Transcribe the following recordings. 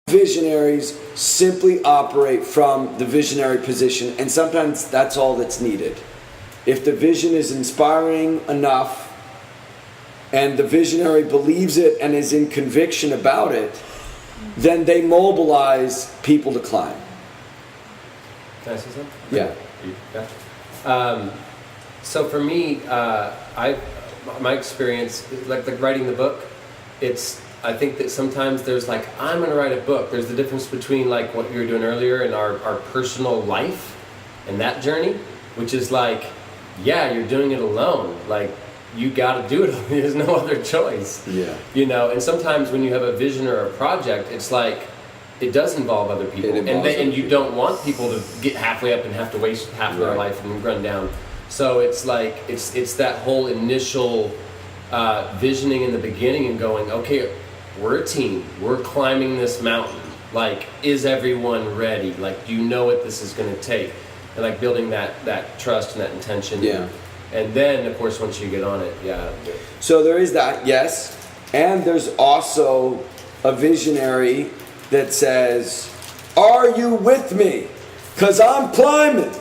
Visionaries simply operate from the visionary position, and sometimes that's all that's needed. If the vision is inspiring enough and the visionary believes it and is in conviction about it, then they mobilize people to climb. Can I say something? Yeah. So for me, my experience, like writing the book, I think that sometimes there's like, I'm going to write a book. There's the difference between like what you were doing earlier and our personal life and that journey, which is like, yeah, you're doing it alone. Like, you got to do it. There's no other choice. Yeah. You know, and sometimes when you have a vision or a project, it's like, it does involve other people. And you don't want people to get halfway up and have to waste half their life and run down. So it's like, it's that whole initial visioning in the beginning and going, okay, we're a team. We're climbing this mountain. Like, is everyone ready? Like, do you know what this is going to take? And like building that trust and that intention. Yeah. And then, of course, once you get on it, yeah. So there is that, yes. And there's also a visionary that says, are you with me? Because I'm climbing.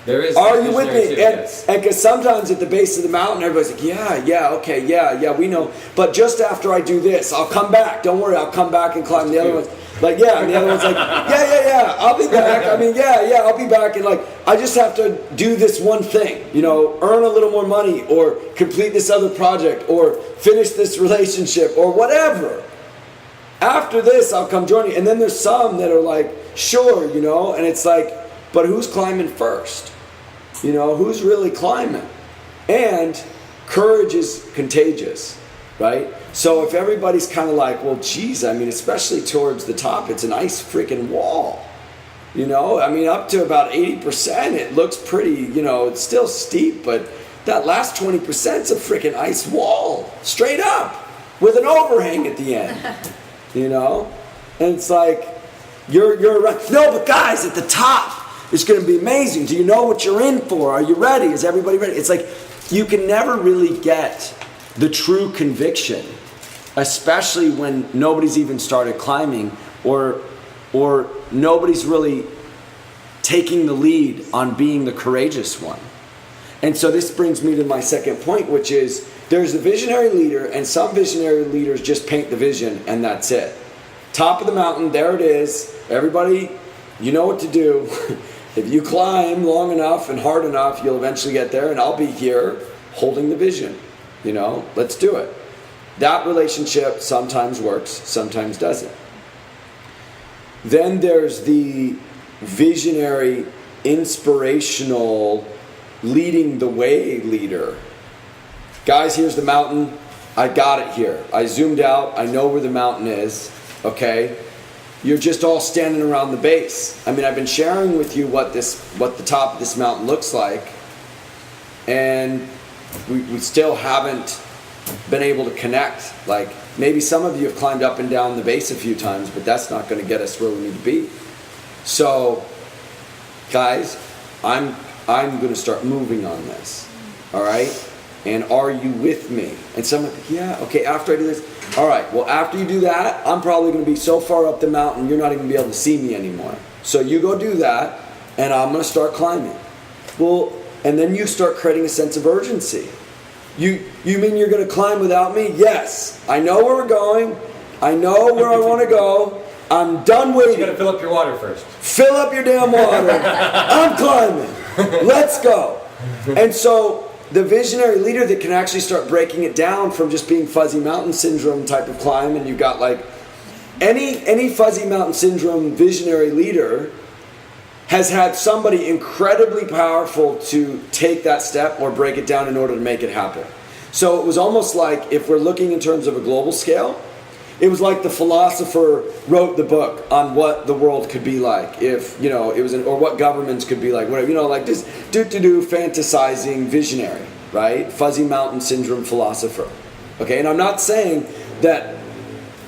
There is. Are you with me? Too, and because sometimes at the base of the mountain, everybody's like, yeah, okay, yeah, we know. But just after I do this, I'll come back. Don't worry, I'll come back and climb. The other one's like, yeah. And the other one's like, yeah, I'll be back. I mean, yeah, I'll be back. And like, I just have to do this one thing, earn a little more money or complete this other project or finish this relationship or whatever. After this, I'll come join you. And then there's some that are like, sure, and it's like, but who's climbing first? Who's really climbing? And courage is contagious, right? So if everybody's kind of like, well, geez, I mean, especially towards the top, it's a nice freaking wall. I mean, up to about 80%, it looks pretty, it's still steep, but that last 20% is a freaking ice wall, straight up, with an overhang at the end, And it's like, you're right. No, but guys, at the top, it's going to be amazing. Do you know what you're in for? Are you ready? Is everybody ready? It's like you can never really get the true conviction, especially when nobody's even started climbing or nobody's really taking the lead on being the courageous one. And so this brings me to my second point, which is there's the visionary leader, and some visionary leaders just paint the vision and that's it. Top of the mountain, there it is. Everybody, you know what to do. If you climb long enough and hard enough, you'll eventually get there, and I'll be here holding the vision. Let's do it. That relationship sometimes works, sometimes doesn't. Then there's the visionary, inspirational, leading the way leader. Guys, here's the mountain. I got it here. I zoomed out. I know where the mountain is. Okay? You're just all standing around the base. I mean, I've been sharing with you what the top of this mountain looks like, and we still haven't been able to connect. Like, maybe some of you have climbed up and down the base a few times, but that's not going to get us where we need to be. So, guys, I'm going to start moving on this. All right? And are you with me? And someone, yeah, okay, after I do this, all right, well, after you do that, I'm probably going to be so far up the mountain, you're not even going to be able to see me anymore. So you go do that, and I'm going to start climbing. Well, and then you start creating a sense of urgency. You mean you're going to climb without me? Yes. I know where we're going. I know where I want to go. I'm done waiting. You got to fill up your water first. Fill up your damn water. I'm climbing. Let's go. And so the visionary leader that can actually start breaking it down from just being fuzzy mountain syndrome type of climb, and you've got like any fuzzy mountain syndrome visionary leader has had somebody incredibly powerful to take that step or break it down in order to make it happen. So it was almost like, if we're looking in terms of a global scale, it was like the philosopher wrote the book on what the world could be like if, it was or what governments could be like, whatever, like this fantasizing visionary, right? Fuzzy mountain syndrome philosopher. Okay, and I'm not saying that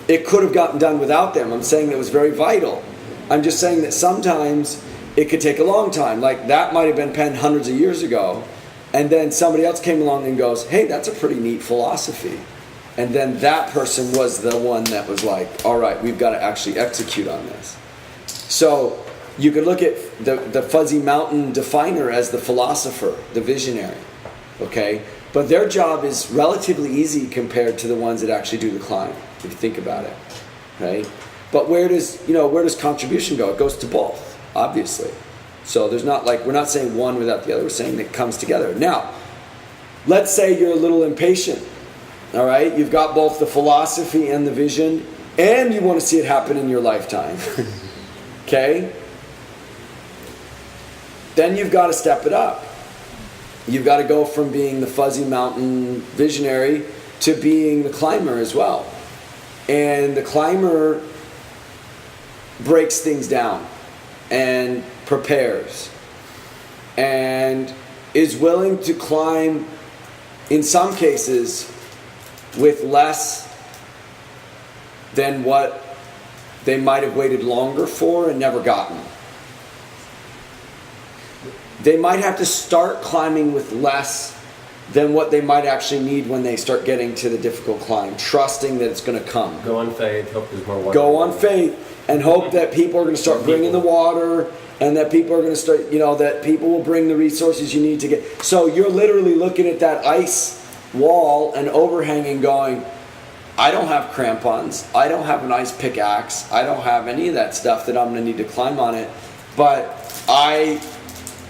it could have gotten done without them. I'm saying that it was very vital. I'm just saying that sometimes it could take a long time. Like, that might have been penned hundreds of years ago, and then somebody else came along and goes, hey, that's a pretty neat philosophy. And then that person was the one that was like, all right, we've got to actually execute on this. So you could look at the fuzzy mountain definer as the philosopher, the visionary, okay? But their job is relatively easy compared to the ones that actually do the climb, if you think about it, right? But where does contribution go? It goes to both, obviously. So there's not like, we're not saying one without the other, we're saying it comes together. Now, let's say you're a little impatient, all right? You've got both the philosophy and the vision, and you want to see it happen in your lifetime, okay? Then you've got to step it up. You've got to go from being the fuzzy mountain visionary to being the climber as well. And the climber breaks things down and prepares and is willing to climb, in some cases, with less than what they might have waited longer for and never gotten. They might have to start climbing with less than what they might actually need when they start getting to the difficult climb, trusting that it's going to come. Go on faith, hope there's more water. Go on faith and hope that people are going to start bringing the water, and that people are going to start, that people will bring the resources you need to get. So you're literally looking at that ice wall and overhanging going, I don't have crampons, I don't have an ice pickaxe, I don't have any of that stuff that I'm going to need to climb on it, but I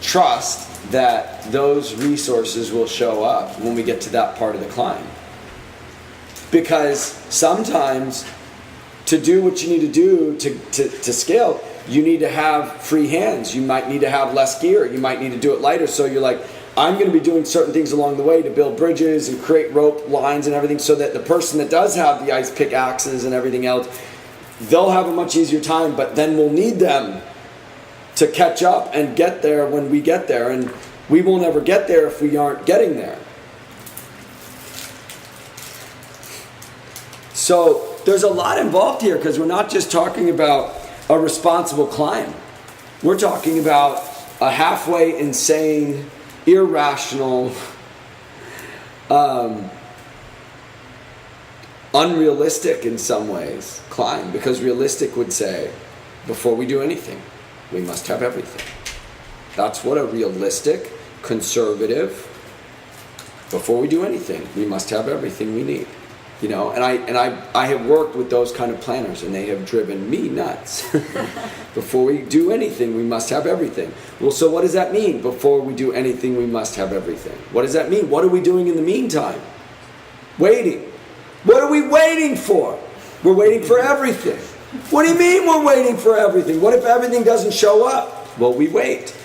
trust that those resources will show up when we get to that part of the climb. Because sometimes to do what you need to do to scale, you need to have free hands. You might need to have less gear. You might need to do it lighter. So you're like, I'm going to be doing certain things along the way to build bridges and create rope lines and everything, so that the person that does have the ice pickaxes and everything else, they'll have a much easier time, but then we'll need them to catch up and get there when we get there. And we will never get there if we aren't getting there. So there's a lot involved here, because we're not just talking about a responsible climb. We're talking about a halfway insane, irrational, unrealistic in some ways climb. Because realistic would say, before we do anything, we must have everything. That's what a realistic, conservative, before we do anything, we must have everything we need. And I have worked with those kind of planners, and they have driven me nuts. Before we do anything, we must have everything. Well, so what does that mean? Before we do anything, we must have everything. What does that mean? What are we doing in the meantime? Waiting. What are we waiting for? We're waiting for everything. What do you mean we're waiting for everything? What if everything doesn't show up? Well, we wait.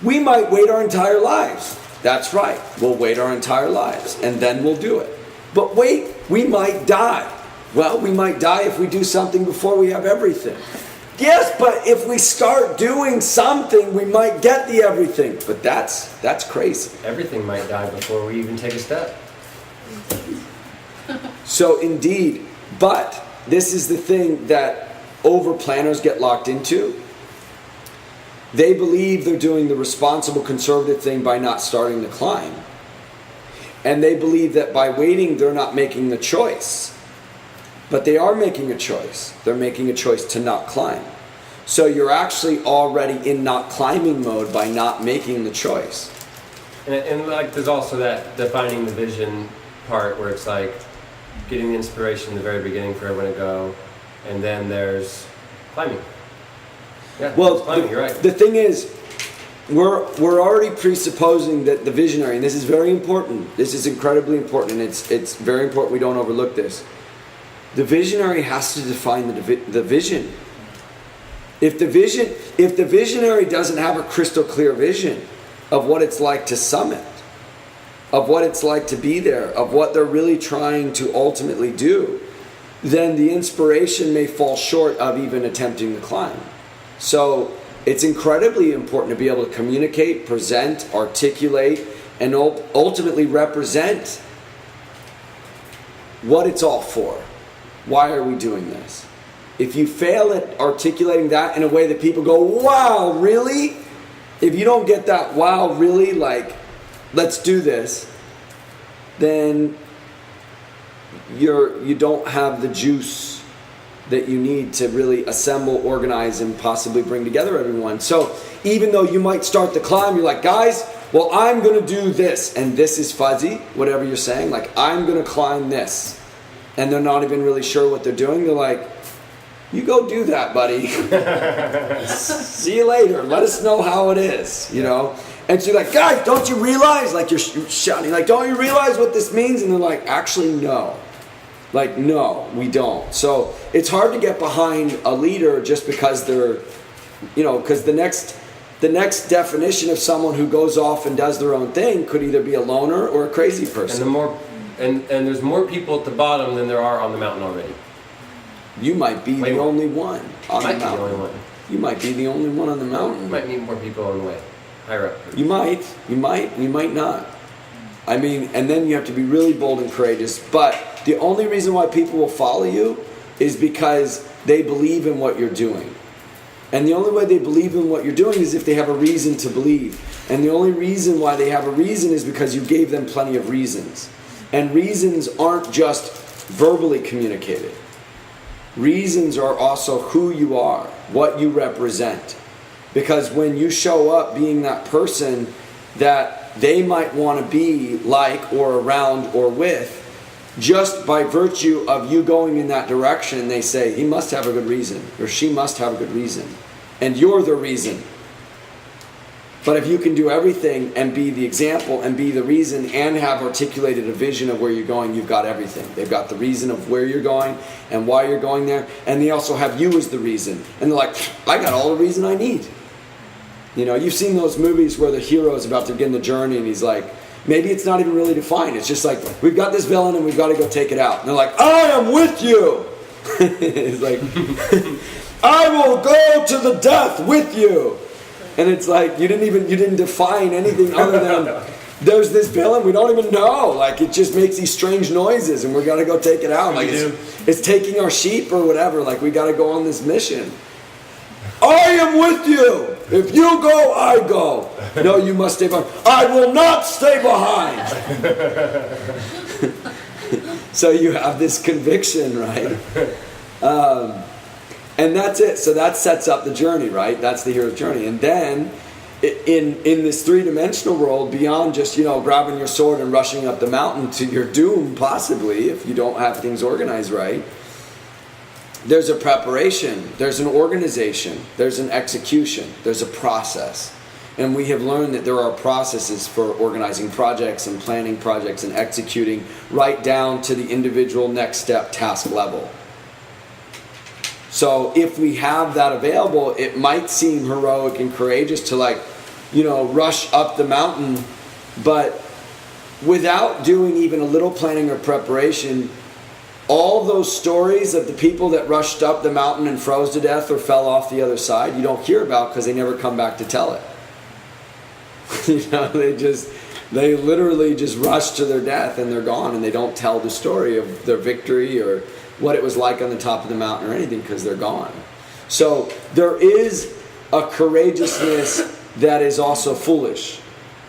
We might wait our entire lives. That's right. We'll wait our entire lives, and then we'll do it. But wait, we might die. Well, we might die if we do something before we have everything. Yes, but if we start doing something, we might get the everything. But that's crazy. Everything might die before we even take a step. So indeed, but this is the thing that over planners get locked into. They believe they're doing the responsible conservative thing by not starting the climb. And they believe that by waiting, they're not making the choice. But they are making a choice. They're making a choice to not climb. So you're actually already in not climbing mode by not making the choice. And like, there's also that defining the vision part, where it's like getting the inspiration in the very beginning for everyone to go. And then there's climbing. Yeah, well, climbing, you're right. The thing is, we're already presupposing that the visionary, and this is very important, this is incredibly important, and it's very important we don't overlook this. The visionary has to define the vision. If the visionary doesn't have a crystal clear vision of what it's like to summit, of what it's like to be there, of what they're really trying to ultimately do, then the inspiration may fall short of even attempting the climb. So it's incredibly important to be able to communicate, present, articulate, and ultimately represent what it's all for. Why are we doing this? If you fail at articulating that in a way that people go, wow, really? If you don't get that, wow, really, like, let's do this, then you don't have the juice that you need to really assemble, organize, and possibly bring together everyone. So even though you might start the climb, you're like, guys, well, I'm going to do this, and this is fuzzy, whatever you're saying, like, I'm going to climb this, and they're not even really sure what they're doing. They're like, you go do that, buddy. See you later. Let us know how it is, you know? And so you're like, guys, don't you realize, like, you're shouting, like, don't you realize what this means? And they're like, actually, no. Like, no, we don't. So it's hard to get behind a leader just because they're, you know, because the next definition of someone who goes off and does their own thing could either be a loner or a crazy person. And there's more people at the bottom than there are on the mountain already. You might be the only one on the mountain. Might be the only one. You might be the only one on the mountain. You might need more people on the way, higher up. You might not. I mean, and then you have to be really bold and courageous. But the only reason why people will follow you is because they believe in what you're doing. And the only way they believe in what you're doing is if they have a reason to believe. And the only reason why they have a reason is because you gave them plenty of reasons. And reasons aren't just verbally communicated. Reasons are also who you are, what you represent. Because when you show up being that person that they might want to be like or around or with, just by virtue of you going in that direction, they say, he must have a good reason, or she must have a good reason. And you're the reason. But if you can do everything and be the example and be the reason and have articulated a vision of where you're going, you've got everything. They've got the reason of where you're going and why you're going there, and they also have you as the reason. And they're like, I got all the reason I need. You know, you've seen those movies where the hero is about to begin the journey and he's like, maybe it's not even really defined. It's just like, we've got this villain and we've got to go take it out. And they're like, I am with you. It's like, I will go to the death with you. And it's like, you didn't define anything other than there's this villain we don't even know. Like, it just makes these strange noises and we got to go take it out. Like, it's taking our sheep or whatever. Like, we got to go on this mission. I am with you. If you go, I go. No, you must stay behind. I will not stay behind. So you have this conviction, right? And that's it. So that sets up the journey, right? That's the hero's journey. And then in this three-dimensional world, beyond just, you know, grabbing your sword and rushing up the mountain to your doom, possibly, if you don't have things organized right, there's a preparation, there's an organization, there's an execution, there's a process. And we have learned that there are processes for organizing projects and planning projects and executing right down to the individual next step task level. So if we have that available, it might seem heroic and courageous to, like, you know, rush up the mountain, but without doing even a little planning or preparation, all those stories of the people that rushed up the mountain and froze to death or fell off the other side, you don't hear about because they never come back to tell it. You know, they literally just rush to their death and they're gone, and they don't tell the story of their victory or what it was like on the top of the mountain or anything because they're gone. So there is a courageousness that is also foolish.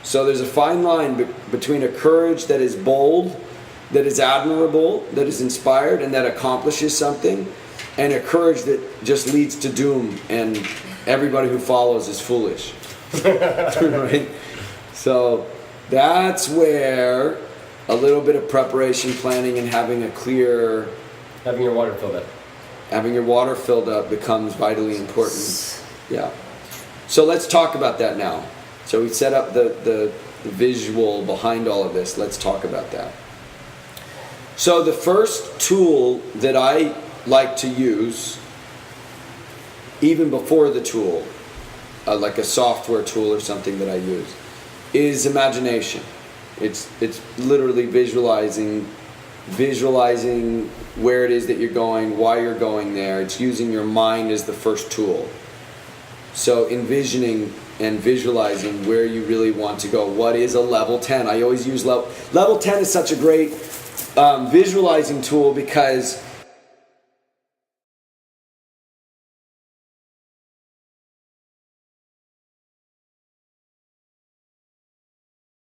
So there's a fine line between a courage that is bold, that is admirable, that is inspired, and that accomplishes something, and a courage that just leads to doom and everybody who follows is foolish. Right? So that's where a little bit of preparation, planning, and having your water filled up becomes vitally important. Yeah. So let's talk about that now. So we set up the visual behind all of this. Let's talk about that. So the first tool that I like to use, even before the tool, like a software tool or something that I use, is imagination. It's literally visualizing where it is that you're going, why you're going there. It's using your mind as the first tool. So envisioning and visualizing where you really want to go. What is a level 10? I always use level 10 is such a great visualizing tool because